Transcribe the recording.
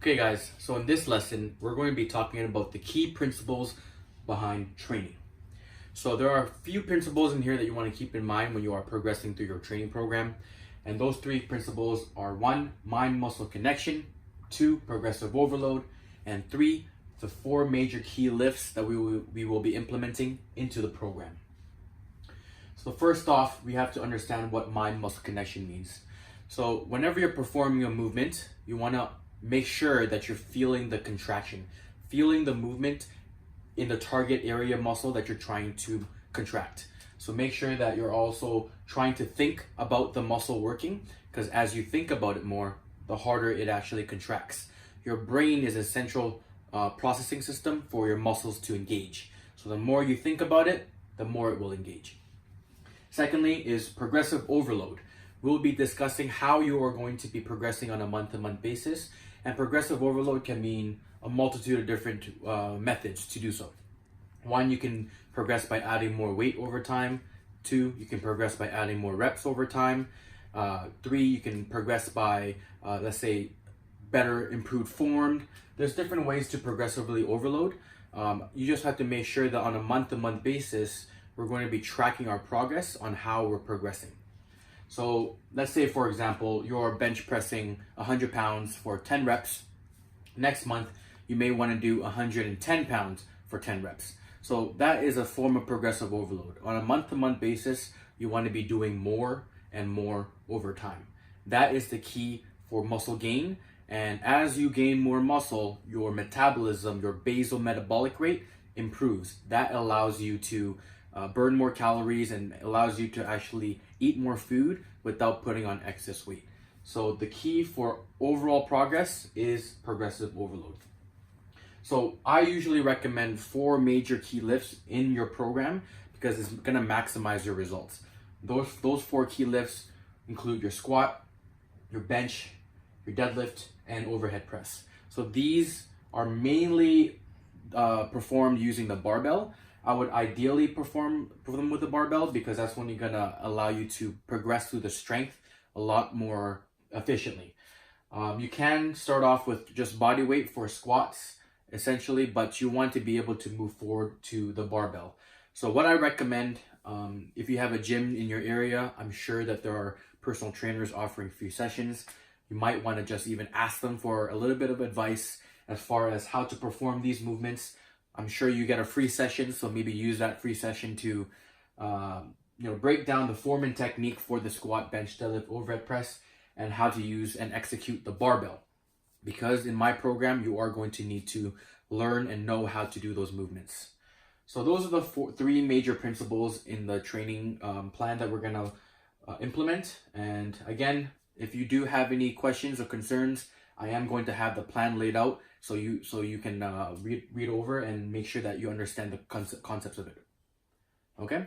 Okay guys, so in this lesson, we're going to be talking about the key principles behind training. So there are a few principles in here that you want to keep in mind when you are progressing through your training program. And those three principles are 1, mind-muscle connection, 2, progressive overload, and 3, the 4 major key lifts that we will be implementing into the program. So first off, we have to understand what mind-muscle connection means. So whenever you're performing a movement, you want to make sure that you're feeling the contraction, feeling the movement in the target area muscle that you're trying to contract. So make sure that you're also trying to think about the muscle working, because as you think about it more, the harder it actually contracts. Your brain is a central processing system for your muscles to engage. So the more you think about it, the more it will engage. Secondly is progressive overload. We'll be discussing how you are going to be progressing on a month-to-month basis, and progressive overload can mean a multitude of different methods to do so. 1, you can progress by adding more weight over time. 2, you can progress by adding more reps over time. 3, you can progress by, let's say, better improved form. There's different ways to progressively overload. You just have to make sure that on a month-to-month basis, we're going to be tracking our progress on how we're progressing. So let's say, for example, you're bench pressing 100 pounds for 10 reps. Next month, you may want to do 110 pounds for 10 reps. So that is a form of progressive overload. On a month-to-month basis, you want to be doing more and more over time. That is the key for muscle gain. And as you gain more muscle, your metabolism, your basal metabolic rate improves. That allows you to burn more calories and allows you to actually eat more food without putting on excess weight. So the key for overall progress is progressive overload. So I usually recommend 4 major key lifts in your program because it's going to maximize your results. Those 4 key lifts include your squat, your bench, your deadlift, and overhead press. So these are mainly performed using the barbell. I would ideally perform them with the barbell because that's when you're gonna allow you to progress through the strength a lot more efficiently. You can start off with just body weight for squats, essentially, but you want to be able to move forward to the barbell. So what I recommend, if you have a gym in your area, I'm sure that there are personal trainers offering free sessions. You might want to just even ask them for a little bit of advice as far as how to perform these movements. I'm sure you get a free session, so maybe use that free session to break down the form and technique for the squat, bench, deadlift, overhead press, and how to use and execute the barbell. Because in my program, you are going to need to learn and know how to do those movements. So those are the 3 major principles in the training plan that we're going to implement. And again, if you do have any questions or concerns, I am going to have the plan laid out so you can read over and make sure that you understand the concepts of it. Okay?